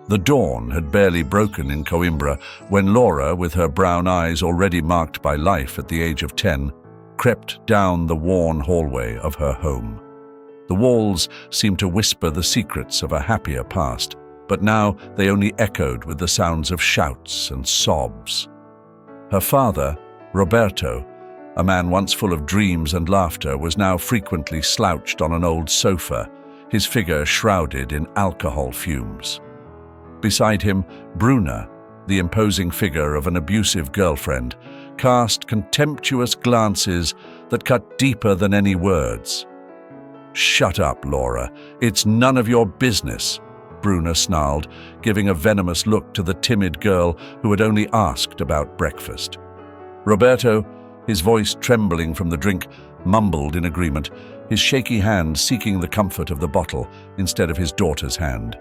The dawn had barely broken in Coimbra when Laura, with her brown eyes already marked by life at the age of 10, crept down the worn hallway of her home. The walls seemed to whisper the secrets of a happier past, but now they only echoed with the sounds of shouts and sobs. Her father, Roberto, a man once full of dreams and laughter, was now frequently slouched on an old sofa, his figure shrouded in alcohol fumes. Beside him, Bruna, the imposing figure of an abusive girlfriend, cast contemptuous glances that cut deeper than any words. "Shut up, Laura. It's none of your business," Bruna snarled, giving a venomous look to the timid girl who had only asked about breakfast. Roberto, his voice trembling from the drink, mumbled in agreement, his shaky hand seeking the comfort of the bottle instead of his daughter's hand.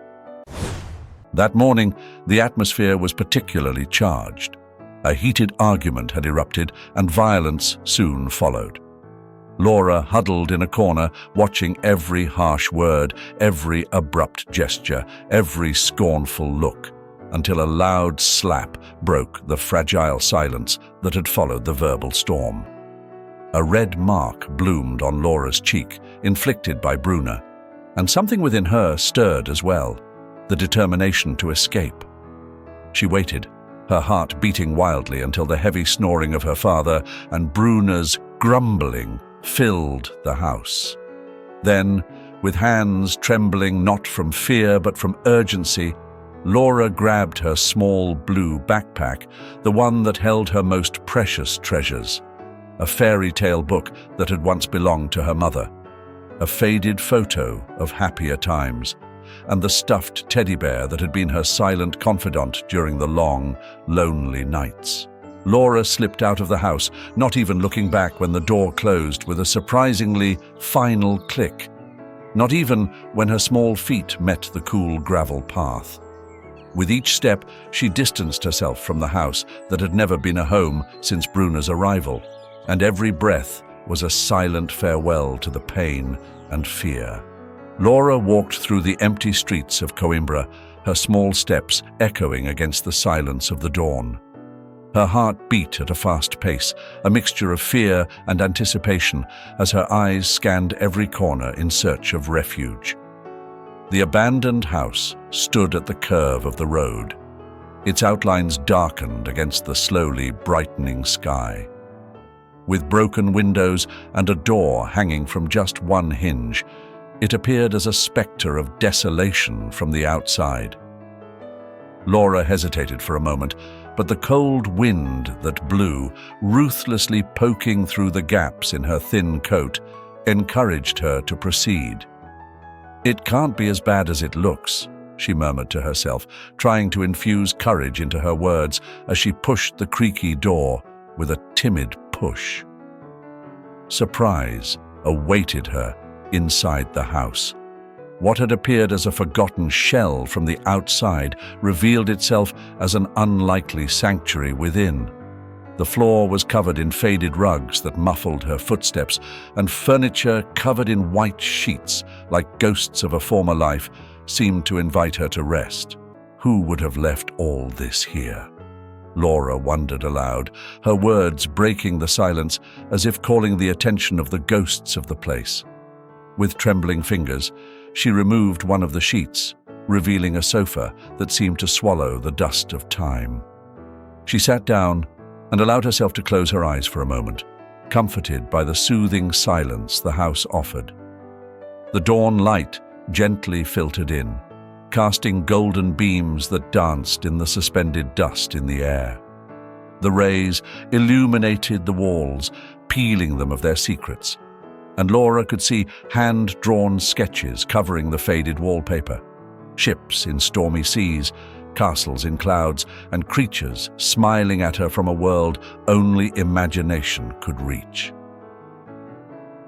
That morning, the atmosphere was particularly charged. A heated argument had erupted, and violence soon followed. Laura huddled in a corner, watching every harsh word, every abrupt gesture, every scornful look, until a loud slap broke the fragile silence that had followed the verbal storm. A red mark bloomed on Laura's cheek, inflicted by Bruna, and something within her stirred as well, the determination to escape. She waited, her heart beating wildly until the heavy snoring of her father and Bruna's grumbling filled the house. Then, with hands trembling not from fear but from urgency, Laura grabbed her small blue backpack, the one that held her most precious treasures, a fairy tale book that had once belonged to her mother, a faded photo of happier times, and the stuffed teddy bear that had been her silent confidant during the long, lonely nights. Laura slipped out of the house, not even looking back when the door closed with a surprisingly final click, not even when her small feet met the cool gravel path. With each step, she distanced herself from the house that had never been a home since Bruna's arrival, and every breath was a silent farewell to the pain and fear. Laura walked through the empty streets of Coimbra, her small steps echoing against the silence of the dawn. Her heart beat at a fast pace, a mixture of fear and anticipation as her eyes scanned every corner in search of refuge. The abandoned house stood at the curve of the road, its outlines darkened against the slowly brightening sky. With broken windows and a door hanging from just one hinge, it appeared as a spectre of desolation from the outside. Laura hesitated for a moment, but the cold wind that blew, ruthlessly poking through the gaps in her thin coat, encouraged her to proceed. "It can't be as bad as it looks," she murmured to herself, trying to infuse courage into her words as she pushed the creaky door with a timid push. Surprise awaited her inside the house. What had appeared as a forgotten shell from the outside revealed itself as an unlikely sanctuary within. The floor was covered in faded rugs that muffled her footsteps, and furniture covered in white sheets, like ghosts of a former life, seemed to invite her to rest. Who would have left all this here? Laura wondered aloud, her words breaking the silence as if calling the attention of the ghosts of the place. With trembling fingers, she removed one of the sheets, revealing a sofa that seemed to swallow the dust of time. She sat down and allowed herself to close her eyes for a moment, comforted by the soothing silence the house offered. The dawn light gently filtered in, casting golden beams that danced in the suspended dust in the air. The rays illuminated the walls, peeling them of their secrets, and Laura could see hand-drawn sketches covering the faded wallpaper. Ships in stormy seas, castles in clouds, and creatures smiling at her from a world only imagination could reach.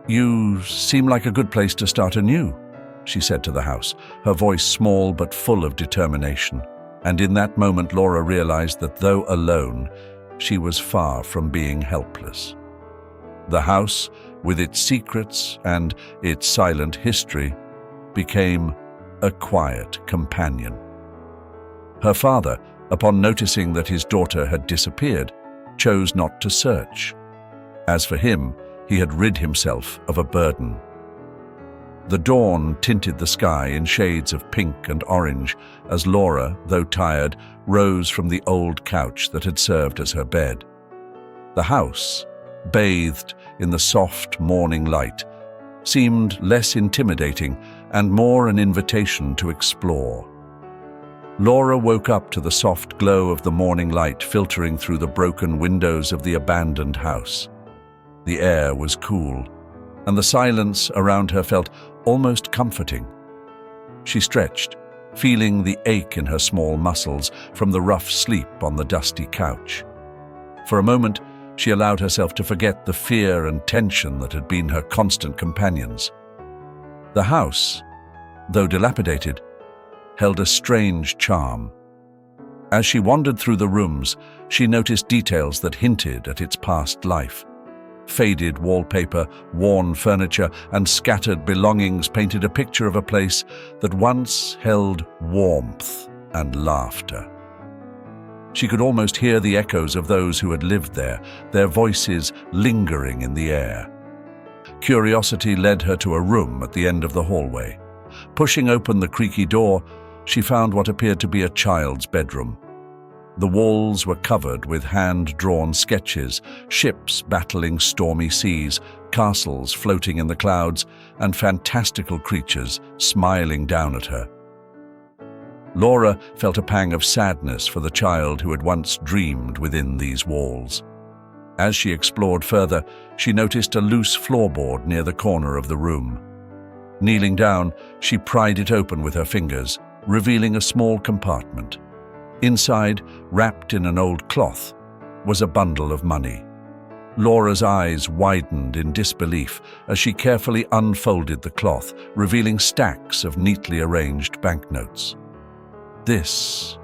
"You seem like a good place to start anew," she said to the house, her voice small but full of determination. And in that moment, Laura realized that though alone, she was far from being helpless. The house, with its secrets and its silent history, became a quiet companion. Her father, upon noticing that his daughter had disappeared, chose not to search. As for him, he had rid himself of a burden. The dawn tinted the sky in shades of pink and orange as Laura, though tired, rose from the old couch that had served as her bed. The house, bathed in the soft morning light, seemed less intimidating and more an invitation to explore. Laura woke up to the soft glow of the morning light filtering through the broken windows of the abandoned house. The air was cool, and the silence around her felt almost comforting. She stretched, feeling the ache in her small muscles from the rough sleep on the dusty couch. For a moment, she allowed herself to forget the fear and tension that had been her constant companions. The house, though dilapidated, held a strange charm. As she wandered through the rooms, she noticed details that hinted at its past life. Faded wallpaper, worn furniture, and scattered belongings painted a picture of a place that once held warmth and laughter. She could almost hear the echoes of those who had lived there, their voices lingering in the air. Curiosity led her to a room at the end of the hallway. Pushing open the creaky door, she found what appeared to be a child's bedroom. The walls were covered with hand-drawn sketches, ships battling stormy seas, castles floating in the clouds, and fantastical creatures smiling down at her. Laura felt a pang of sadness for the child who had once dreamed within these walls. As she explored further, she noticed a loose floorboard near the corner of the room. Kneeling down, she pried it open with her fingers, revealing a small compartment. Inside, wrapped in an old cloth, was a bundle of money. Laura's eyes widened in disbelief as she carefully unfolded the cloth, revealing stacks of neatly arranged banknotes. This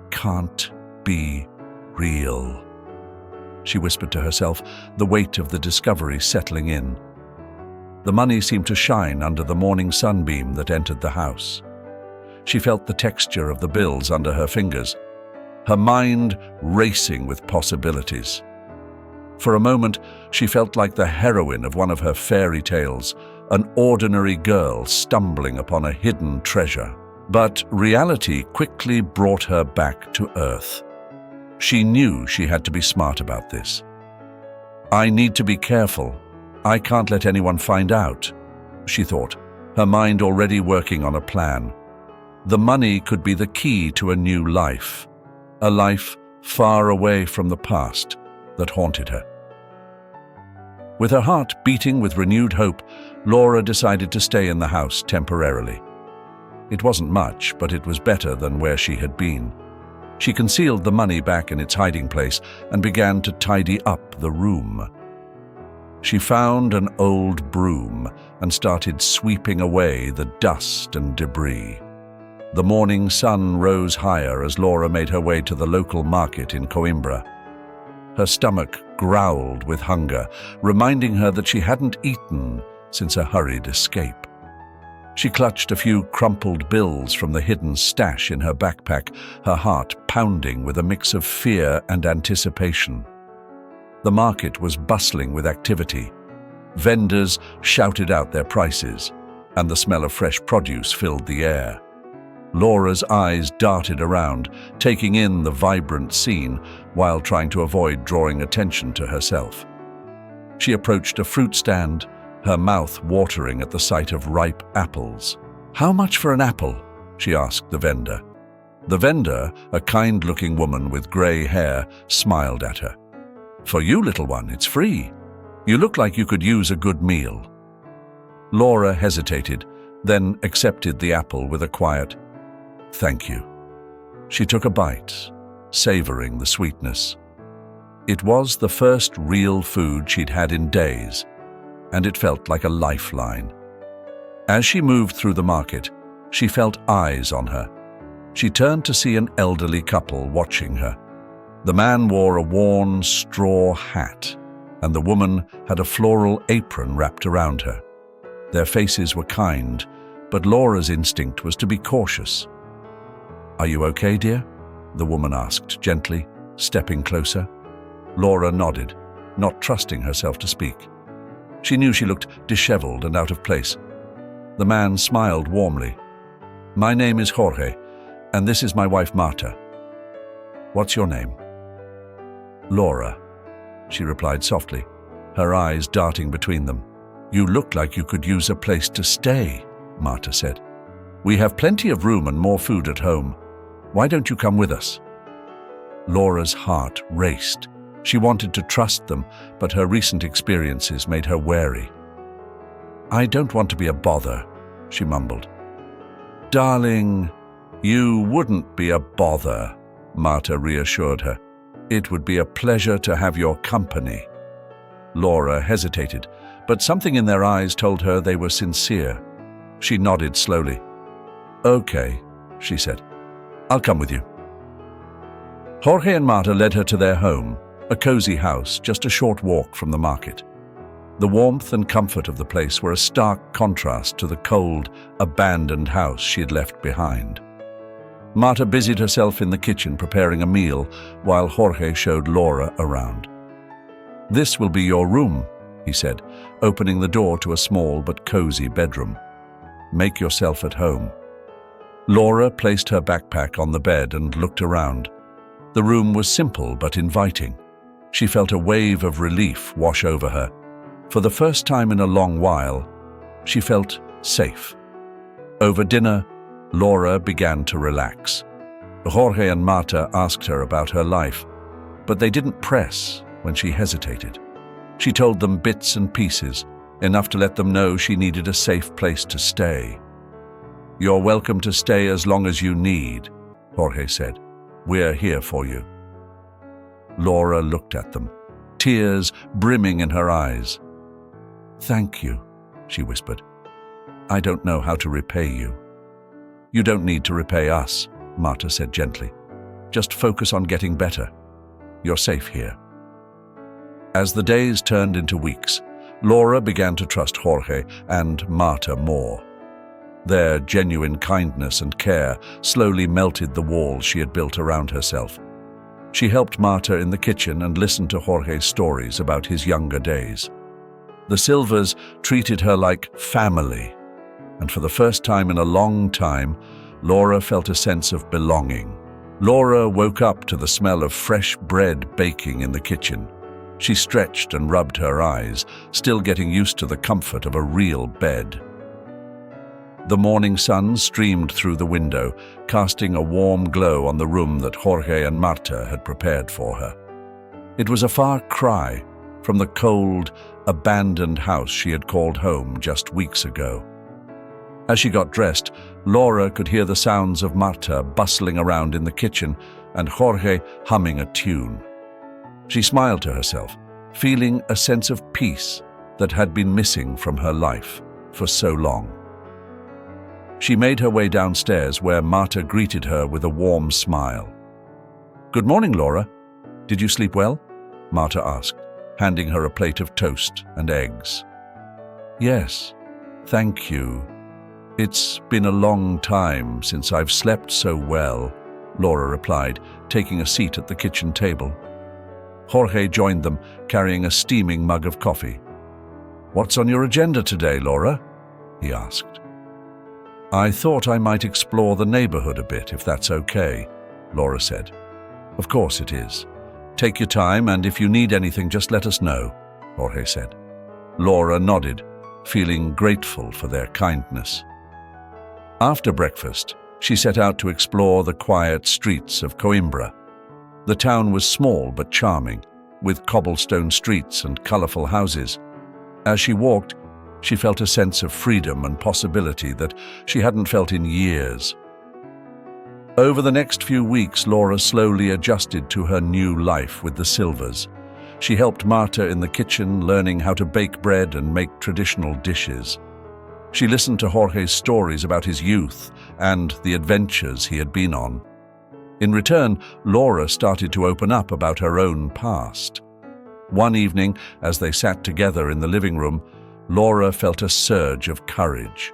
can't be real, she whispered to herself, the weight of the discovery settling in. The money seemed to shine under the morning sunbeam that entered the house. She felt the texture of the bills under her fingers, her mind racing with possibilities. For a moment, she felt like the heroine of one of her fairy tales, an ordinary girl stumbling upon a hidden treasure. But reality quickly brought her back to earth. She knew she had to be smart about this. "I need to be careful. I can't let anyone find out," she thought, her mind already working on a plan. The money could be the key to a new life, a life far away from the past that haunted her. With her heart beating with renewed hope, Laura decided to stay in the house temporarily. It wasn't much, but it was better than where she had been. She concealed the money back in its hiding place and began to tidy up the room. She found an old broom and started sweeping away the dust and debris. The morning sun rose higher as Laura made her way to the local market in Coimbra. Her stomach growled with hunger, reminding her that she hadn't eaten since a hurried escape. She clutched a few crumpled bills from the hidden stash in her backpack, her heart pounding with a mix of fear and anticipation. The market was bustling with activity. Vendors shouted out their prices, and the smell of fresh produce filled the air. Laura's eyes darted around, taking in the vibrant scene while trying to avoid drawing attention to herself. She approached a fruit stand, her mouth watering at the sight of ripe apples. "How much for an apple?" she asked the vendor. The vendor, a kind-looking woman with grey hair, smiled at her. "For you, little one, it's free. You look like you could use a good meal." Laura hesitated, then accepted the apple with a quiet, "Thank you." She took a bite, savoring the sweetness. It was the first real food she'd had in days, and it felt like a lifeline. As she moved through the market, she felt eyes on her. She turned to see an elderly couple watching her. The man wore a worn straw hat, and the woman had a floral apron wrapped around her. Their faces were kind, but Laura's instinct was to be cautious. "Are you okay, dear?" the woman asked gently, stepping closer. Laura nodded, not trusting herself to speak. She knew she looked disheveled and out of place. The man smiled warmly. "My name is Jorge, and this is my wife Marta. What's your name?" "Laura," she replied softly, her eyes darting between them. "You look like you could use a place to stay," Marta said. "We have plenty of room and more food at home. Why don't you come with us?" Laura's heart raced. She wanted to trust them, but her recent experiences made her wary. "I don't want to be a bother," she mumbled. "Darling, you wouldn't be a bother," Marta reassured her. "It would be a pleasure to have your company." Laura hesitated, but something in their eyes told her they were sincere. She nodded slowly. "Okay," she said. "I'll come with you." Jorge and Marta led her to their home, a cozy house just a short walk from the market. The warmth and comfort of the place were a stark contrast to the cold, abandoned house she had left behind. Marta busied herself in the kitchen preparing a meal while Jorge showed Laura around. "This will be your room," he said, opening the door to a small but cozy bedroom. "Make yourself at home." Laura placed her backpack on the bed and looked around. The room was simple but inviting. She felt a wave of relief wash over her. For the first time in a long while, she felt safe. Over dinner, Laura began to relax. Jorge and Marta asked her about her life, but they didn't press when she hesitated. She told them bits and pieces, enough to let them know she needed a safe place to stay. "You're welcome to stay as long as you need," Jorge said. "We're here for you." Laura looked at them, tears brimming in her eyes. "Thank you," she whispered. "I don't know how to repay you." "You don't need to repay us," Marta said gently. "Just focus on getting better. You're safe here." As the days turned into weeks, Laura began to trust Jorge and Marta more. Their genuine kindness and care slowly melted the walls she had built around herself. She helped Marta in the kitchen and listened to Jorge's stories about his younger days. The Silvas treated her like family, and for the first time in a long time, Laura felt a sense of belonging. Laura woke up to the smell of fresh bread baking in the kitchen. She stretched and rubbed her eyes, still getting used to the comfort of a real bed. The morning sun streamed through the window, casting a warm glow on the room that Jorge and Marta had prepared for her. It was a far cry from the cold, abandoned house she had called home just weeks ago. As she got dressed, Laura could hear the sounds of Marta bustling around in the kitchen and Jorge humming a tune. She smiled to herself, feeling a sense of peace that had been missing from her life for so long. She made her way downstairs where Marta greeted her with a warm smile. "Good morning, Laura. Did you sleep well?" Marta asked, handing her a plate of toast and eggs. "Yes, thank you. It's been a long time since I've slept so well," Laura replied, taking a seat at the kitchen table. Jorge joined them, carrying a steaming mug of coffee. "What's on your agenda today, Laura?" he asked. "I thought I might explore the neighborhood a bit, if that's okay," Laura said. "Of course it is. Take your time, and if you need anything, just let us know," Jorge said. Laura nodded, feeling grateful for their kindness. After breakfast, she set out to explore the quiet streets of Coimbra. The town was small but charming, with cobblestone streets and colorful houses. As she walked, she felt a sense of freedom and possibility that she hadn't felt in years. Over the next few weeks, Laura slowly adjusted to her new life with the Silvas. She helped Marta in the kitchen, learning how to bake bread and make traditional dishes. She listened to Jorge's stories about his youth and the adventures he had been on. In return, Laura started to open up about her own past. One evening, as they sat together in the living room, Laura felt a surge of courage.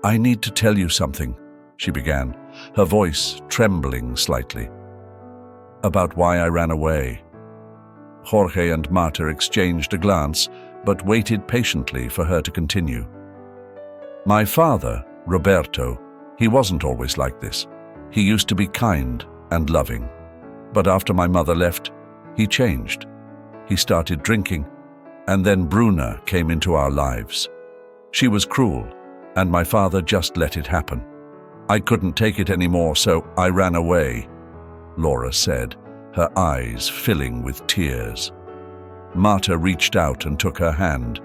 "I need to tell you something," she began, her voice trembling slightly. "About why I ran away." Jorge and Marta exchanged a glance, but waited patiently for her to continue. "My father, Roberto, he wasn't always like this. He used to be kind and loving. But after my mother left, he changed. He started drinking, and then Bruna came into our lives. She was cruel, and my father just let it happen. I couldn't take it anymore, so I ran away," Laura said, her eyes filling with tears. Marta reached out and took her hand.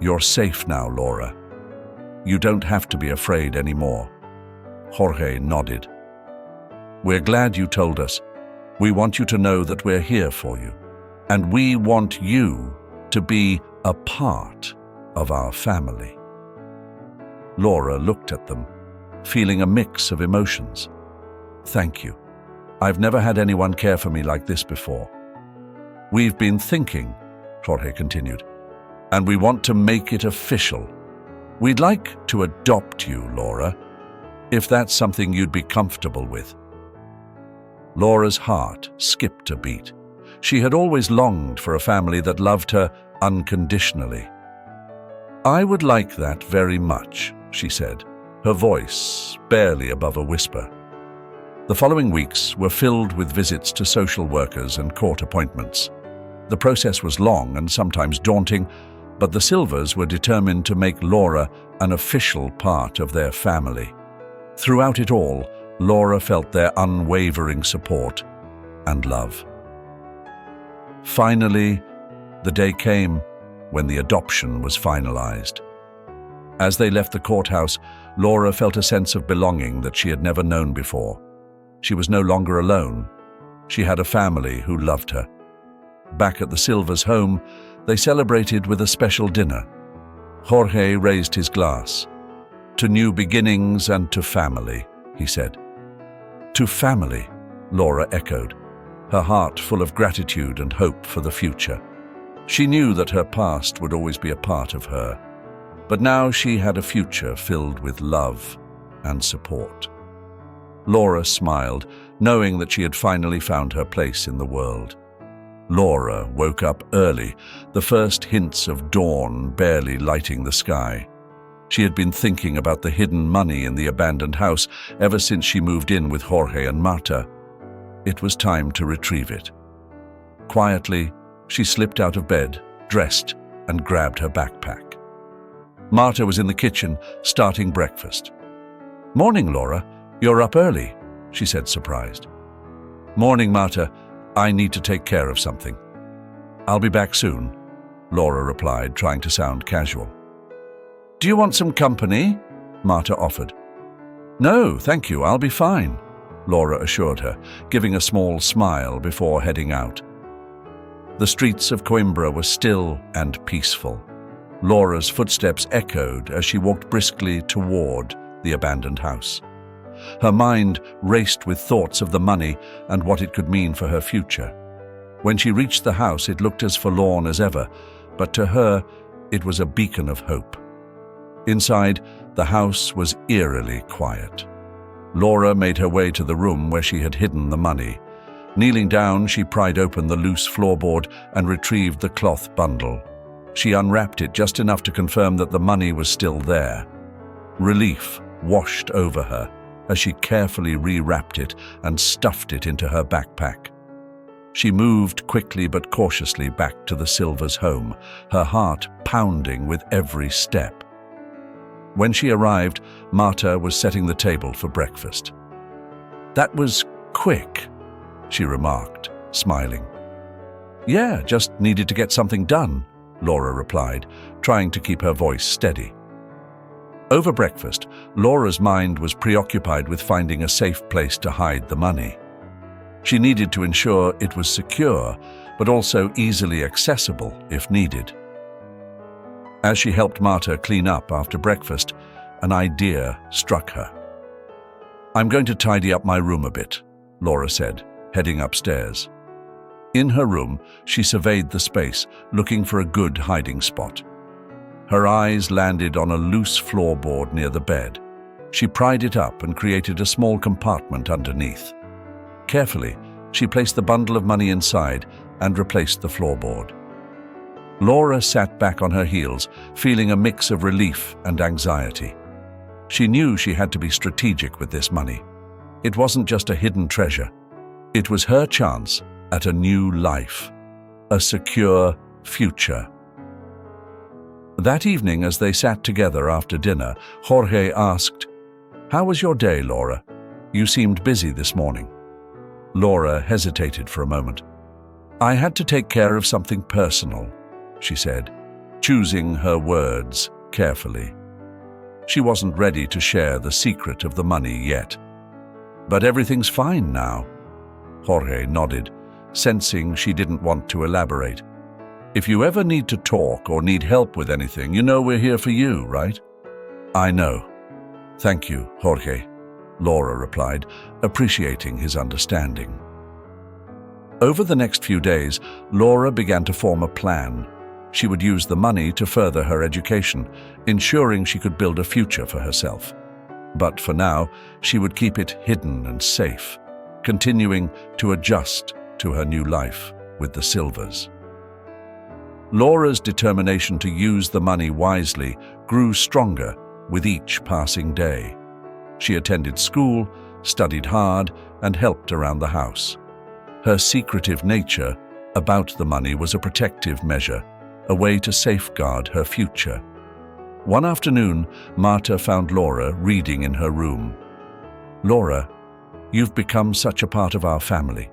"You're safe now, Laura. You don't have to be afraid anymore." Jorge nodded. "We're glad you told us. We want you to know that we're here for you, and we want you to be a part of our family." Laura looked at them, feeling a mix of emotions. "Thank you. I've never had anyone care for me like this before. We've been thinking," Jorge continued, "and we want to make it official. We'd like to adopt you, Laura, if that's something you'd be comfortable with." Laura's heart skipped a beat. She had always longed for a family that loved her unconditionally. "I would like that very much," she said, her voice barely above a whisper. The following weeks were filled with visits to social workers and court appointments. The process was long and sometimes daunting, but the Silvers were determined to make Laura an official part of their family. Throughout it all, Laura felt their unwavering support and love. Finally, the day came when the adoption was finalized. As they left the courthouse, Laura felt a sense of belonging that she had never known before. She was no longer alone. She had a family who loved her. Back at the Silvers' home, they celebrated with a special dinner. Jorge raised his glass. "To new beginnings and to family," he said. "To family," Laura echoed, her heart full of gratitude and hope for the future. She knew that her past would always be a part of her, but now she had a future filled with love and support. Laura smiled, knowing that she had finally found her place in the world. Laura woke up early, the first hints of dawn barely lighting the sky. She had been thinking about the hidden money in the abandoned house ever since she moved in with Jorge and Marta. It was time to retrieve it. Quietly, she slipped out of bed, dressed, and grabbed her backpack. Marta was in the kitchen, starting breakfast. "Morning, Laura. You're up early," she said, surprised. "Morning, Marta. I need to take care of something." "I'll be back soon," Laura replied, trying to sound casual. "Do you want some company?" Marta offered. "No, thank you. I'll be fine," Laura assured her, giving a small smile before heading out. The streets of Coimbra were still and peaceful. Laura's footsteps echoed as she walked briskly toward the abandoned house. Her mind raced with thoughts of the money and what it could mean for her future. When she reached the house, it looked as forlorn as ever, but to her, it was a beacon of hope. Inside, the house was eerily quiet. Laura made her way to the room where she had hidden the money. Kneeling down, she pried open the loose floorboard and retrieved the cloth bundle. She unwrapped it just enough to confirm that the money was still there. Relief washed over her as she carefully rewrapped it and stuffed it into her backpack. She moved quickly but cautiously back to the Silvers' home, her heart pounding with every step. When she arrived, Marta was setting the table for breakfast. "That was quick," she remarked, smiling. "Yeah, just needed to get something done," Laura replied, trying to keep her voice steady. Over breakfast, Laura's mind was preoccupied with finding a safe place to hide the money. She needed to ensure it was secure, but also easily accessible if needed. As she helped Marta clean up after breakfast, an idea struck her. "I'm going to tidy up my room a bit," Laura said, heading upstairs. In her room, she surveyed the space, looking for a good hiding spot. Her eyes landed on a loose floorboard near the bed. She pried it up and created a small compartment underneath. Carefully, she placed the bundle of money inside and replaced the floorboard. Laura sat back on her heels, feeling a mix of relief and anxiety. She knew she had to be strategic with this money. It wasn't just a hidden treasure. It was her chance at a new life, a secure future. That evening, as they sat together after dinner, Jorge asked, "How was your day, Laura? You seemed busy this morning." Laura hesitated for a moment. "I had to take care of something personal," she said, choosing her words carefully. She wasn't ready to share the secret of the money yet. "But everything's fine now." Jorge nodded, sensing she didn't want to elaborate. "If you ever need to talk or need help with anything, you know we're here for you, right?" "I know. Thank you, Jorge," Laura replied, appreciating his understanding. Over the next few days, Laura began to form a plan. She would use the money to further her education, ensuring she could build a future for herself. But for now, she would keep it hidden and safe, continuing to adjust to her new life with the Silvers. Laura's determination to use the money wisely grew stronger with each passing day. She attended school, studied hard, and helped around the house. Her secretive nature about the money was a protective measure, a way to safeguard her future. One afternoon, Marta found Laura reading in her room. "Laura, you've become such a part of our family.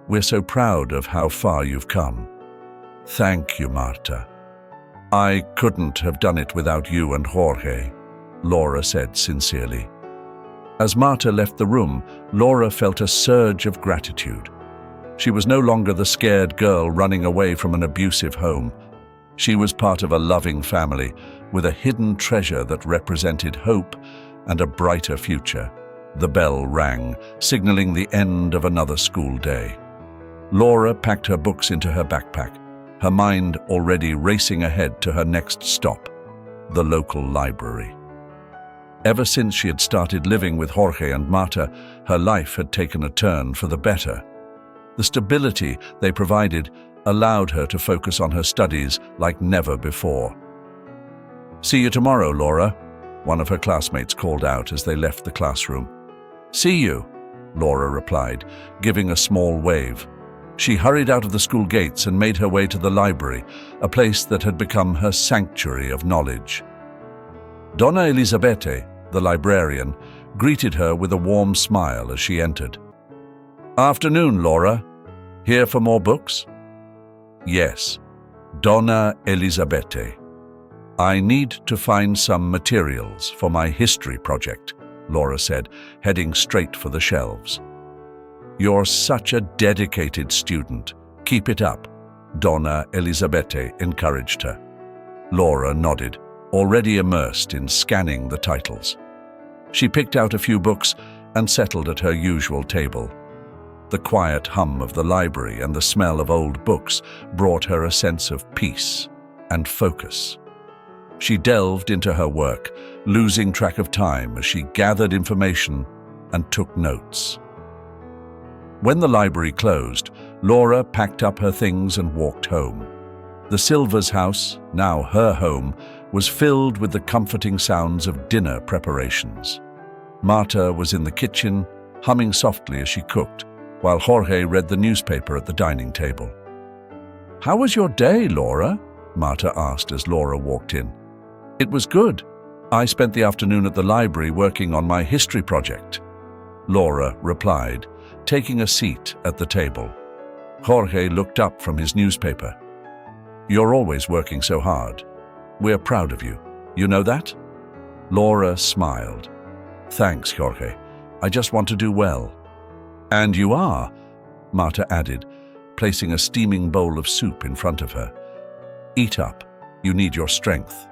We're so proud of how far you've come." "Thank you, Marta. I couldn't have done it without you and Jorge," Laura said sincerely. As Marta left the room, Laura felt a surge of gratitude. She was no longer the scared girl running away from an abusive home. She was part of a loving family with a hidden treasure that represented hope and a brighter future. The bell rang, signaling the end of another school day. Laura packed her books into her backpack, her mind already racing ahead to her next stop, the local library. Ever since she had started living with Jorge and Marta, her life had taken a turn for the better. The stability they provided allowed her to focus on her studies like never before. "See you tomorrow, Laura," one of her classmates called out as they left the classroom. "See you," Laura replied, giving a small wave. She hurried out of the school gates and made her way to the library, a place that had become her sanctuary of knowledge. Donna Elizabete, the librarian, greeted her with a warm smile as she entered. "Afternoon, Laura. Here for more books?" "Yes, Donna Elizabete. I need to find some materials for my history project," Laura said, heading straight for the shelves. "You're such a dedicated student. Keep it up," Donna Elizabete encouraged her. Laura nodded, already immersed in scanning the titles. She picked out a few books and settled at her usual table. The quiet hum of the library and the smell of old books brought her a sense of peace and focus. She delved into her work, losing track of time as she gathered information and took notes. When the library closed, Laura packed up her things and walked home. The Silvers' house, now her home, was filled with the comforting sounds of dinner preparations. Marta was in the kitchen, humming softly as she cooked, while Jorge read the newspaper at the dining table. "How was your day, Laura?" Marta asked as Laura walked in. "It was good. I spent the afternoon at the library working on my history project," Laura replied, taking a seat at the table. Jorge looked up from his newspaper. "You're always working so hard. We're proud of you. You know that?" Laura smiled. "Thanks, Jorge. I just want to do well." "And you are," Marta added, placing a steaming bowl of soup in front of her. "Eat up. You need your strength."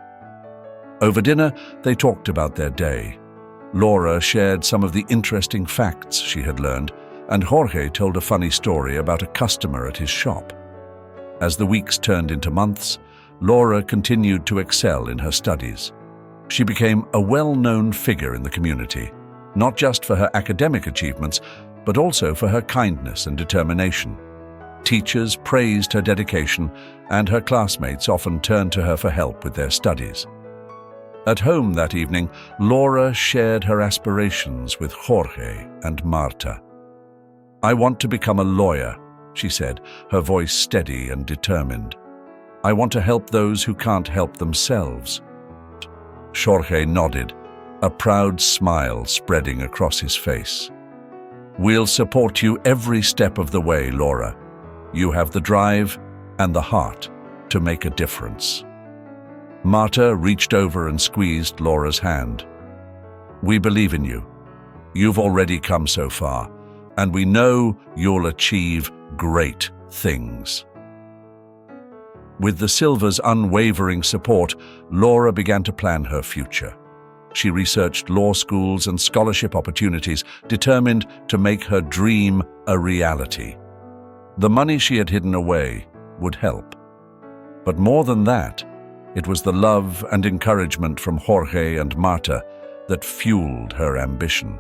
Over dinner, they talked about their day. Laura shared some of the interesting facts she had learned, and Jorge told a funny story about a customer at his shop. As the weeks turned into months, Laura continued to excel in her studies. She became a well-known figure in the community, not just for her academic achievements, but also for her kindness and determination. Teachers praised her dedication, and her classmates often turned to her for help with their studies. At home that evening, Laura shared her aspirations with Jorge and Marta. "I want to become a lawyer," she said, her voice steady and determined. "I want to help those who can't help themselves." Jorge nodded, a proud smile spreading across his face. "We'll support you every step of the way, Laura. You have the drive and the heart to make a difference." Marta reached over and squeezed Laura's hand. "We believe in you. You've already come so far, and we know you'll achieve great things." With the Silvers' unwavering support, Laura began to plan her future. She researched law schools and scholarship opportunities, determined to make her dream a reality. The money she had hidden away would help. But more than that, it was the love and encouragement from Jorge and Marta that fueled her ambition.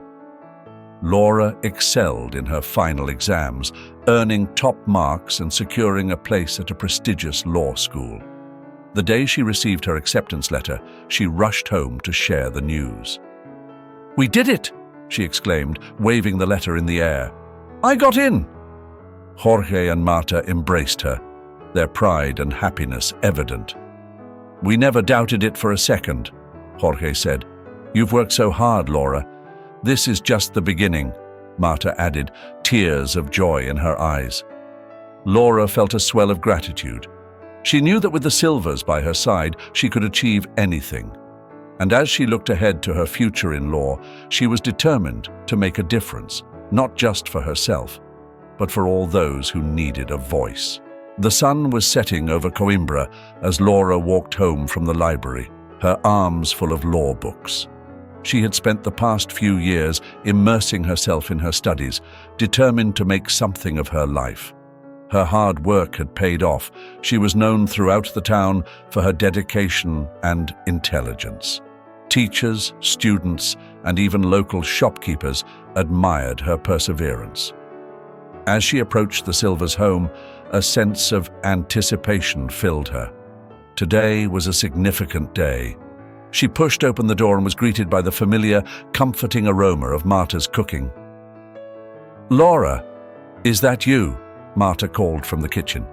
Laura excelled in her final exams, earning top marks and securing a place at a prestigious law school. The day she received her acceptance letter, she rushed home to share the news. "We did it!" she exclaimed, waving the letter in the air. "I got in!" Jorge and Marta embraced her, their pride and happiness evident. "We never doubted it for a second," Jorge said. "You've worked so hard, Laura. This is just the beginning," Marta added, tears of joy in her eyes. Laura felt a swell of gratitude. She knew that with the Silvers by her side, she could achieve anything. And as she looked ahead to her future in law, she was determined to make a difference, not just for herself, but for all those who needed a voice. The sun was setting over Coimbra as Laura walked home from the library, her arms full of law books. She had spent the past few years immersing herself in her studies, determined to make something of her life. Her hard work had paid off. She was known throughout the town for her dedication and intelligence. Teachers, students, and even local shopkeepers admired her perseverance. As she approached the Silvers' home, a sense of anticipation filled her. Today was a significant day. She pushed open the door and was greeted by the familiar, comforting aroma of Marta's cooking. "Laura, is that you?" Marta called from the kitchen.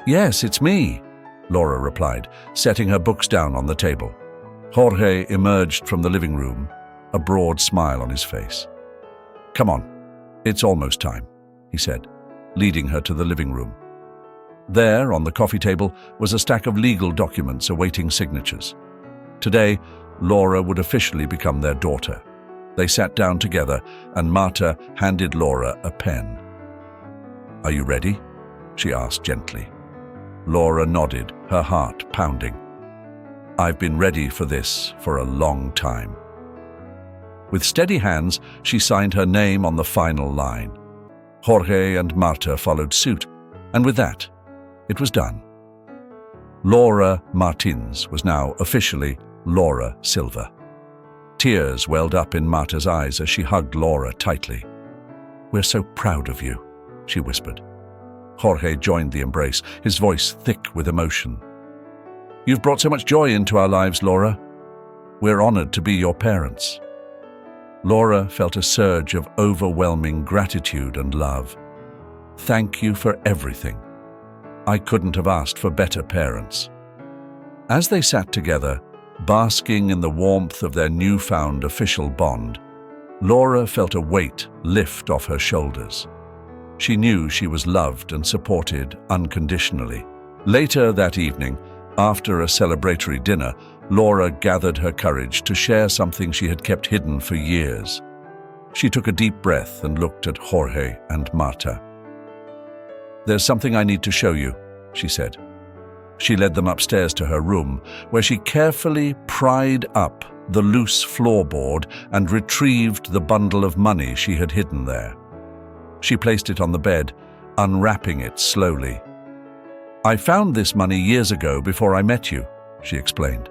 "Yes, it's me," Laura replied, setting her books down on the table. Jorge emerged from the living room, a broad smile on his face. "Come on, it's almost time," he said, leading her to the living room. There, on the coffee table, was a stack of legal documents awaiting signatures. Today, Laura would officially become their daughter. They sat down together, and Marta handed Laura a pen. "Are you ready?" she asked gently. Laura nodded, her heart pounding. "I've been ready for this for a long time." With steady hands, she signed her name on the final line. Jorge and Marta followed suit, and with that, it was done. Laura Martins was now officially Laura Silva. Tears welled up in Marta's eyes as she hugged Laura tightly. "We're so proud of you," she whispered. Jorge joined the embrace, his voice thick with emotion. "You've brought so much joy into our lives, Laura. We're honored to be your parents." Laura felt a surge of overwhelming gratitude and love. "Thank you for everything. I couldn't have asked for better parents." As they sat together, basking in the warmth of their newfound official bond, Laura felt a weight lift off her shoulders. She knew she was loved and supported unconditionally. Later that evening, after a celebratory dinner, Laura gathered her courage to share something she had kept hidden for years. She took a deep breath and looked at Jorge and Marta. "There's something I need to show you," she said. She led them upstairs to her room, where she carefully pried up the loose floorboard and retrieved the bundle of money she had hidden there. She placed it on the bed, unwrapping it slowly. "I found this money years ago before I met you," she explained.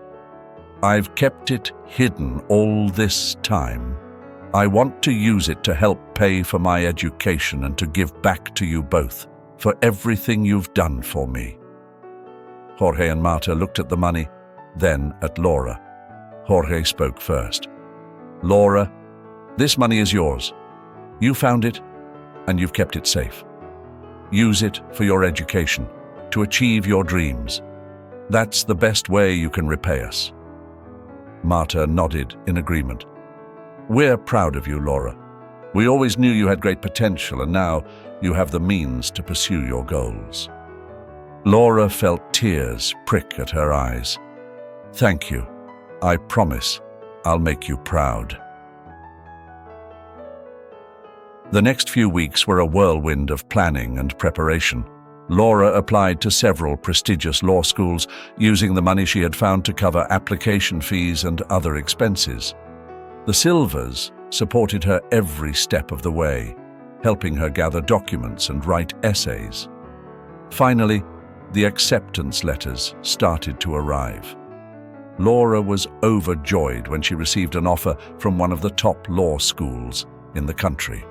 I've kept it hidden all this time. I want to use it to help pay for my education and to give back to you both for everything you've done for me." Jorge and Marta looked at the money, then at Laura. Jorge spoke first. "Laura, this money is yours. You found it, and you've kept it safe. Use it for your education, to achieve your dreams. That's the best way you can repay us." Marta nodded in agreement. "We're proud of you, Laura. We always knew you had great potential, and now you have the means to pursue your goals." Laura felt tears prick at her eyes. "Thank you. I promise I'll make you proud." The next few weeks were a whirlwind of planning and preparation. Laura applied to several prestigious law schools, using the money she had found to cover application fees and other expenses. The Silvers supported her every step of the way, helping her gather documents and write essays. Finally, the acceptance letters started to arrive. Laura was overjoyed when she received an offer from one of the top law schools in the country.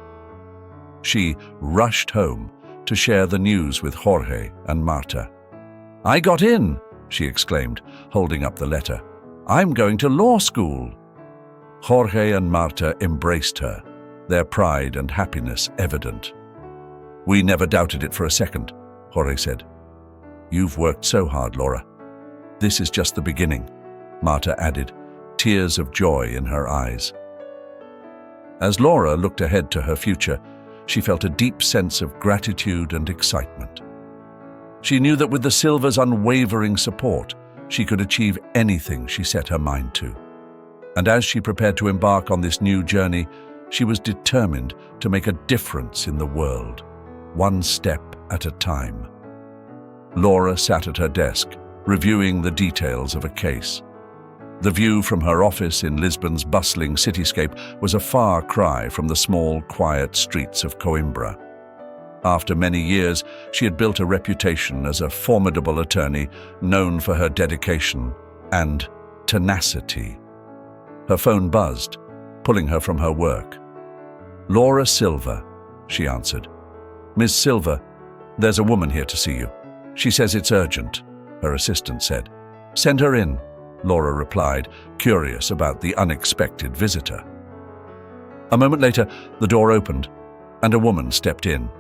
She rushed home to share the news with Jorge and Marta. "I got in," she exclaimed, holding up the letter. "I'm going to law school." Jorge and Marta embraced her, their pride and happiness evident. "We never doubted it for a second," Jorge said. "You've worked so hard, Laura. This is just the beginning," Marta added, tears of joy in her eyes. As Laura looked ahead to her future, she felt a deep sense of gratitude and excitement. She knew that with the Silvers' unwavering support, she could achieve anything she set her mind to. And as she prepared to embark on this new journey, she was determined to make a difference in the world, one step at a time. Laura sat at her desk, reviewing the details of a case. The view from her office in Lisbon's bustling cityscape was a far cry from the small, quiet streets of Coimbra. After many years, she had built a reputation as a formidable attorney known for her dedication and tenacity. Her phone buzzed, pulling her from her work. "Laura Silva," she answered. "Miss Silva, there's a woman here to see you. She says it's urgent," her assistant said. "Send her in," Laura replied, curious about the unexpected visitor. A moment later, the door opened, and a woman stepped in.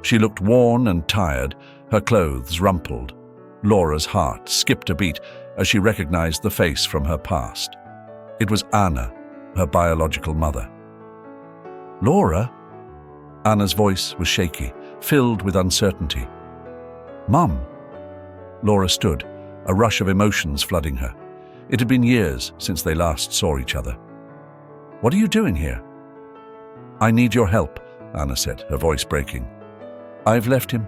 She looked worn and tired, her clothes rumpled. Laura's heart skipped a beat as she recognized the face from her past. It was Anna, her biological mother. "Laura?" Anna's voice was shaky, filled with uncertainty. "Mum?" Laura stood, a rush of emotions flooding her. It had been years since they last saw each other. "What are you doing here?" "I need your help," Anna said, her voice breaking. "I've left him.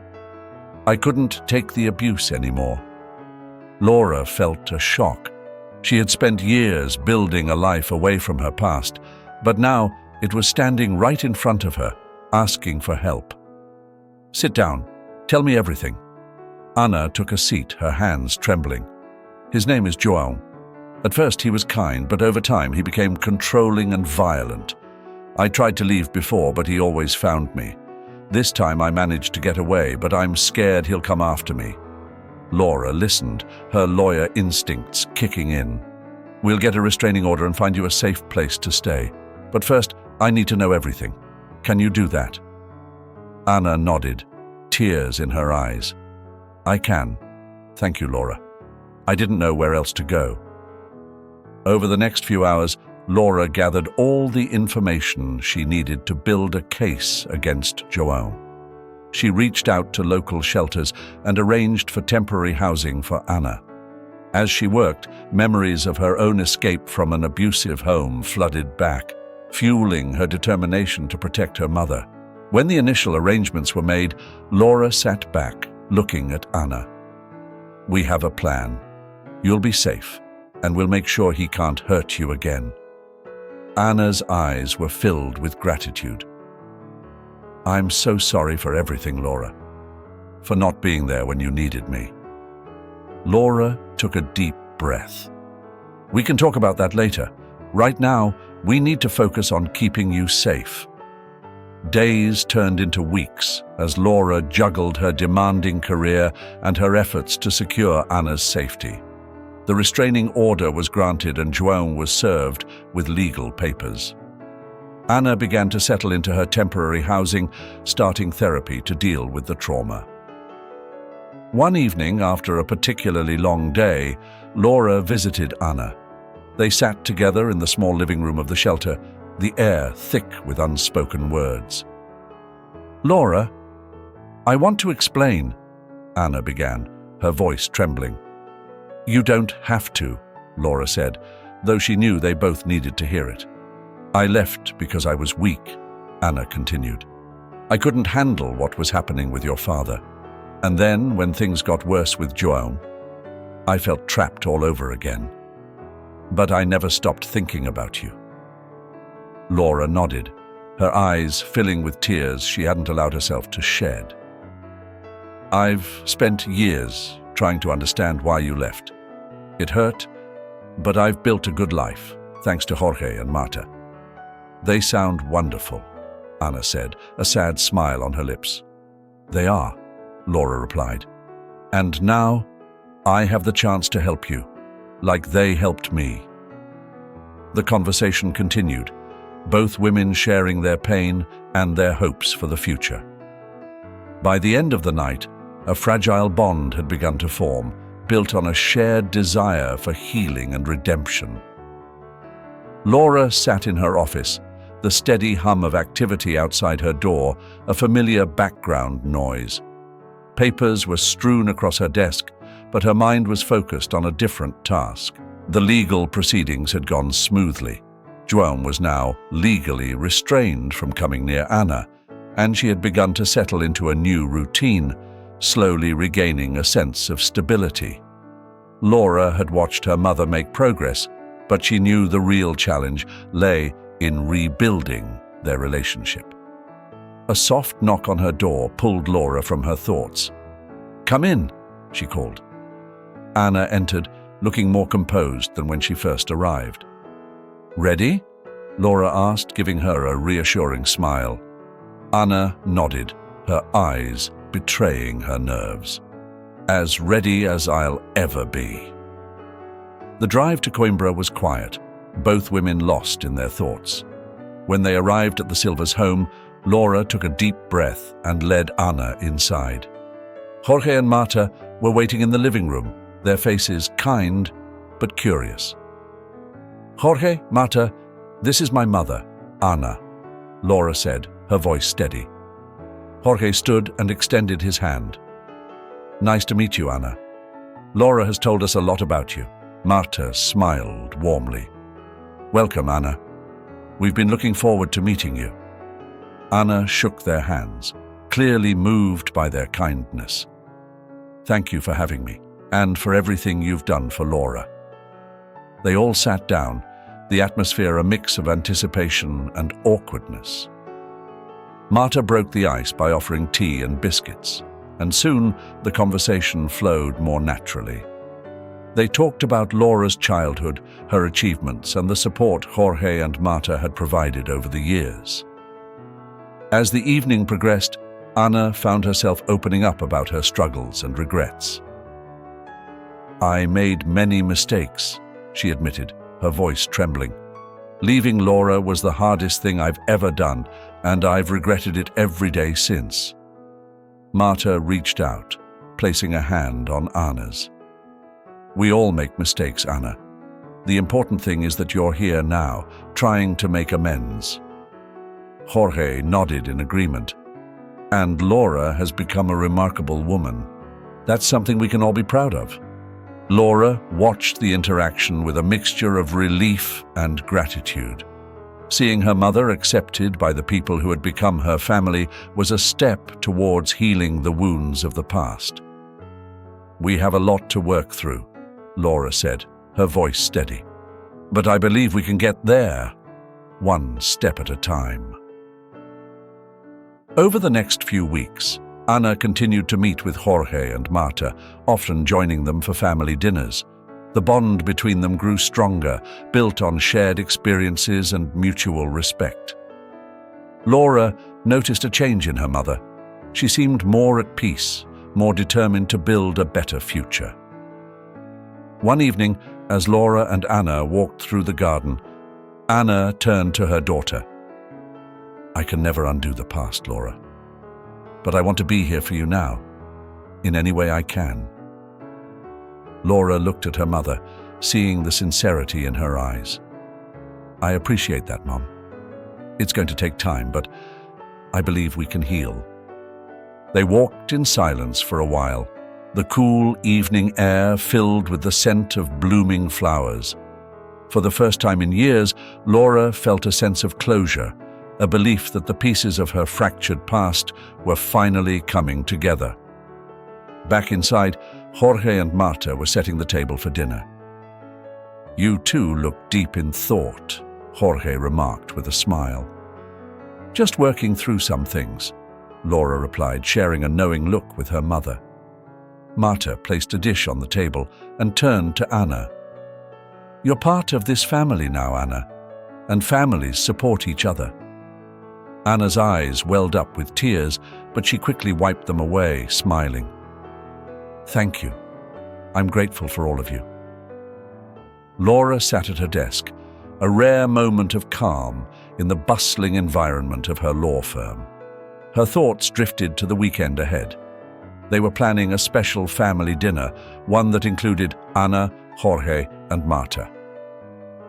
I couldn't take the abuse anymore." Laura felt a shock. She had spent years building a life away from her past, but now it was standing right in front of her, asking for help. "Sit down. Tell me everything." Anna took a seat, her hands trembling. "His name is João. At first he was kind, but over time he became controlling and violent. I tried to leave before, but he always found me. This time I managed to get away, but I'm scared he'll come after me." Laura listened, her lawyer instincts kicking in. "We'll get a restraining order and find you a safe place to stay. But first, I need to know everything. Can you do that?" Anna nodded, tears in her eyes. "I can. Thank you, Laura. I didn't know where else to go." Over the next few hours, Laura gathered all the information she needed to build a case against João. She reached out to local shelters and arranged for temporary housing for Anna. As she worked, memories of her own escape from an abusive home flooded back, fueling her determination to protect her mother. When the initial arrangements were made, Laura sat back, looking at Anna. "We have a plan. You'll be safe, and we'll make sure he can't hurt you again." Anna's eyes were filled with gratitude. "I'm so sorry for everything, Laura. For not being there when you needed me." Laura took a deep breath. We can talk about that later. Right now, we need to focus on keeping you safe. Days turned into weeks as Laura juggled her demanding career and her efforts to secure Anna's safety. The restraining order was granted and João was served with legal papers. Anna began to settle into her temporary housing, starting therapy to deal with the trauma. One evening, after a particularly long day, Laura visited Anna. They sat together in the small living room of the shelter, the air thick with unspoken words. "Laura, I want to explain," Anna began, her voice trembling. "You don't have to," Laura said, though she knew they both needed to hear it. "I left because I was weak," Anna continued. "I couldn't handle what was happening with your father. And then, when things got worse with João, I felt trapped all over again. But I never stopped thinking about you." Laura nodded, her eyes filling with tears she hadn't allowed herself to shed. "I've spent years trying to understand why you left. It hurt, but I've built a good life, thanks to Jorge and Marta." "They sound wonderful," Anna said, a sad smile on her lips. "They are," Laura replied. "And now, I have the chance to help you, like they helped me." The conversation continued, both women sharing their pain and their hopes for the future. By the end of the night, a fragile bond had begun to form, built on a shared desire for healing and redemption. Laura sat in her office, the steady hum of activity outside her door, a familiar background noise. Papers were strewn across her desk, but her mind was focused on a different task. The legal proceedings had gone smoothly. João was now legally restrained from coming near Anna, and she had begun to settle into a new routine, slowly regaining a sense of stability. Laura had watched her mother make progress, but she knew the real challenge lay in rebuilding their relationship. A soft knock on her door pulled Laura from her thoughts. "Come in," she called. Anna entered, looking more composed than when she first arrived. "Ready?" Laura asked, giving her a reassuring smile. Anna nodded, her eyes betraying her nerves. "As ready as I'll ever be." The drive to Coimbra was quiet, both women lost in their thoughts. When they arrived at the Silvers' home, Laura took a deep breath and led Anna inside. Jorge and Marta were waiting in the living room, their faces kind but curious. "Jorge, Marta, this is my mother, Anna," Laura said, her voice steady. Jorge stood and extended his hand. "Nice to meet you, Anna. Laura has told us a lot about you." Marta smiled warmly. "Welcome, Anna. We've been looking forward to meeting you." Anna shook their hands, clearly moved by their kindness. "Thank you for having me, and for everything you've done for Laura." They all sat down, the atmosphere a mix of anticipation and awkwardness. Marta broke the ice by offering tea and biscuits, and soon the conversation flowed more naturally. They talked about Laura's childhood, her achievements, and the support Jorge and Marta had provided over the years. As the evening progressed, Anna found herself opening up about her struggles and regrets. "I made many mistakes," she admitted, her voice trembling. "Leaving Laura was the hardest thing I've ever done, and I've regretted it every day since." Marta reached out, placing a hand on Anna's. "We all make mistakes, Anna. The important thing is that you're here now, trying to make amends." Jorge nodded in agreement. "And Laura has become a remarkable woman. That's something we can all be proud of." Laura watched the interaction with a mixture of relief and gratitude. Seeing her mother accepted by the people who had become her family was a step towards healing the wounds of the past. "We have a lot to work through," Laura said, her voice steady. "But I believe we can get there, one step at a time." Over the next few weeks, Anna continued to meet with Jorge and Marta, often joining them for family dinners. The bond between them grew stronger, built on shared experiences and mutual respect. Laura noticed a change in her mother. She seemed more at peace, more determined to build a better future. One evening, as Laura and Anna walked through the garden, Anna turned to her daughter. "I can never undo the past, Laura. But I want to be here for you now, in any way I can." Laura looked at her mother, seeing the sincerity in her eyes. "I appreciate that, Mom. It's going to take time, but I believe we can heal." They walked in silence for a while, the cool evening air filled with the scent of blooming flowers. For the first time in years, Laura felt a sense of closure, a belief that the pieces of her fractured past were finally coming together. Back inside, Jorge and Marta were setting the table for dinner. "You two look deep in thought," Jorge remarked with a smile. "Just working through some things," Laura replied, sharing a knowing look with her mother. Marta placed a dish on the table and turned to Anna. "You're part of this family now, Anna, and families support each other." Anna's eyes welled up with tears, but she quickly wiped them away, smiling. "Thank you. I'm grateful for all of you." Laura sat at her desk, a rare moment of calm in the bustling environment of her law firm. Her thoughts drifted to the weekend ahead. They were planning a special family dinner, one that included Anna, Jorge, and Marta.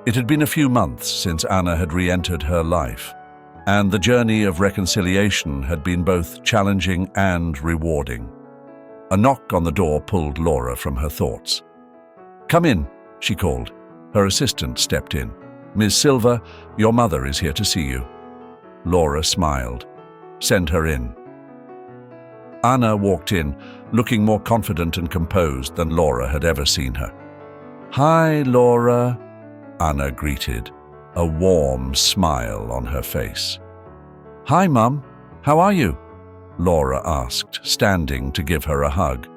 It had been a few months since Anna had re-entered her life, and the journey of reconciliation had been both challenging and rewarding. A knock on the door pulled Laura from her thoughts. "Come in," she called. Her assistant stepped in. "Ms. Silva, your mother is here to see you." Laura smiled. "Send her in." Anna walked in, looking more confident and composed than Laura had ever seen her. "Hi, Laura," Anna greeted, a warm smile on her face. "Hi, Mum. How are you?" Laura asked, standing to give her a hug.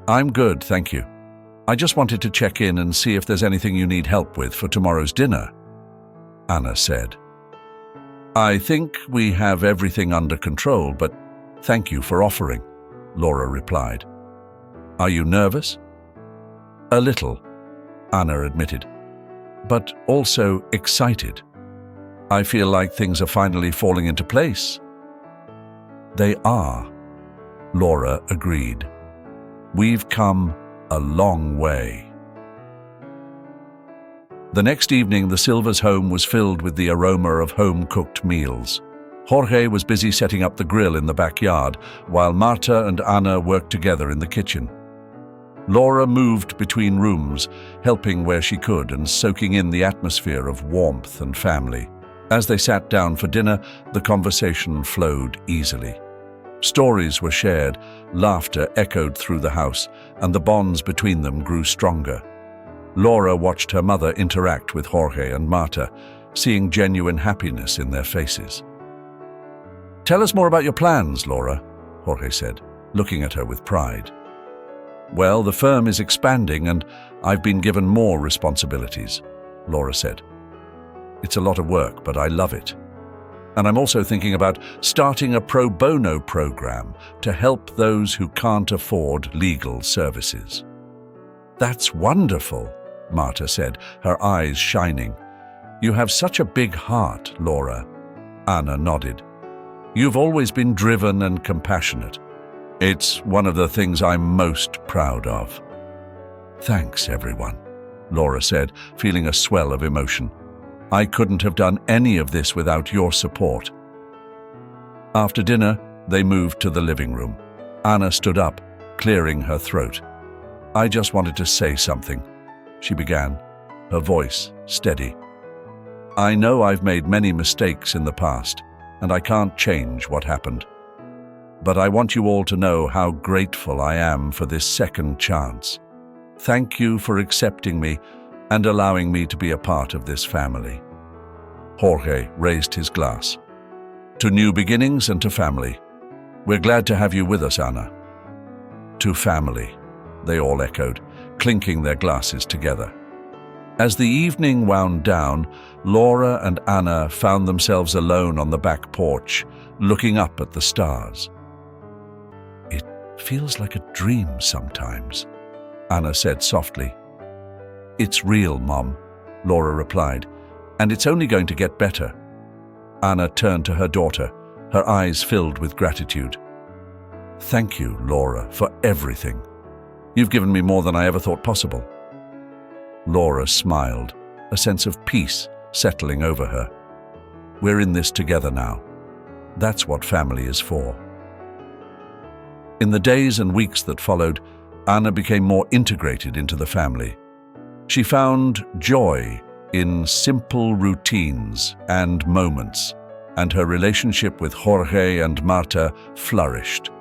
"I'm good, thank you. I just wanted to check in and see if there's anything you need help with for tomorrow's dinner," Anna said. "I think we have everything under control, but thank you for offering," Laura replied. "Are you nervous?" "A little," Anna admitted, "but also excited. I feel like things are finally falling into place." "They are," Laura agreed. "We've come a long way." The next evening, the Silvers' home was filled with the aroma of home-cooked meals. Jorge was busy setting up the grill in the backyard, while Marta and Anna worked together in the kitchen. Laura moved between rooms, helping where she could and soaking in the atmosphere of warmth and family. As they sat down for dinner, the conversation flowed easily. Stories were shared, laughter echoed through the house, and the bonds between them grew stronger. Laura watched her mother interact with Jorge and Marta, seeing genuine happiness in their faces. "Tell us more about your plans, Laura," Jorge said, looking at her with pride. "Well, the firm is expanding and I've been given more responsibilities," Laura said. "It's a lot of work, but I love it. And I'm also thinking about starting a pro bono program to help those who can't afford legal services." "That's wonderful," Marta said, her eyes shining. "You have such a big heart, Laura." Anna nodded. "You've always been driven and compassionate. It's one of the things I'm most proud of." "Thanks, everyone," Laura said, feeling a swell of emotion. "I couldn't have done any of this without your support." After dinner, they moved to the living room. Anna stood up, clearing her throat. "I just wanted to say something," she began, her voice steady. "I know I've made many mistakes in the past, and I can't change what happened. But I want you all to know how grateful I am for this second chance. Thank you for accepting me and allowing me to be a part of this family." Jorge raised his glass. "To new beginnings and to family. We're glad to have you with us, Anna." "To family," they all echoed, clinking their glasses together. As the evening wound down, Laura and Anna found themselves alone on the back porch, looking up at the stars. "It feels like a dream sometimes," Anna said softly. "It's real, Mom," Laura replied, "and it's only going to get better." Anna turned to her daughter, her eyes filled with gratitude. "Thank you, Laura, for everything. You've given me more than I ever thought possible." Laura smiled, a sense of peace settling over her. "We're in this together now. That's what family is for." In the days and weeks that followed, Anna became more integrated into the family. She found joy in simple routines and moments, and her relationship with Jorge and Marta flourished.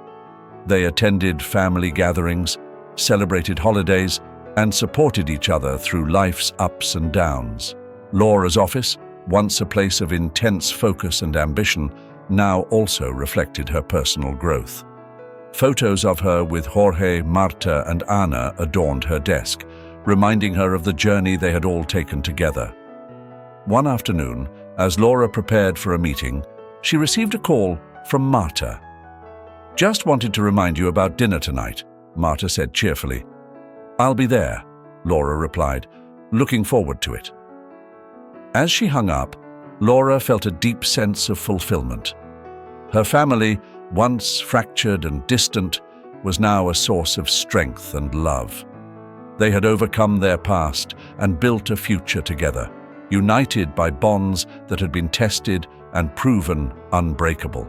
They attended family gatherings, celebrated holidays, and supported each other through life's ups and downs. Laura's office, once a place of intense focus and ambition, now also reflected her personal growth. Photos of her with Jorge, Marta, and Anna adorned her desk, reminding her of the journey they had all taken together. One afternoon, as Laura prepared for a meeting, she received a call from Marta. "Just wanted to remind you about dinner tonight," Marta said cheerfully. "I'll be there," Laura replied, looking forward to it. As she hung up, Laura felt a deep sense of fulfillment. Her family, once fractured and distant, was now a source of strength and love. They had overcome their past and built a future together, united by bonds that had been tested and proven unbreakable.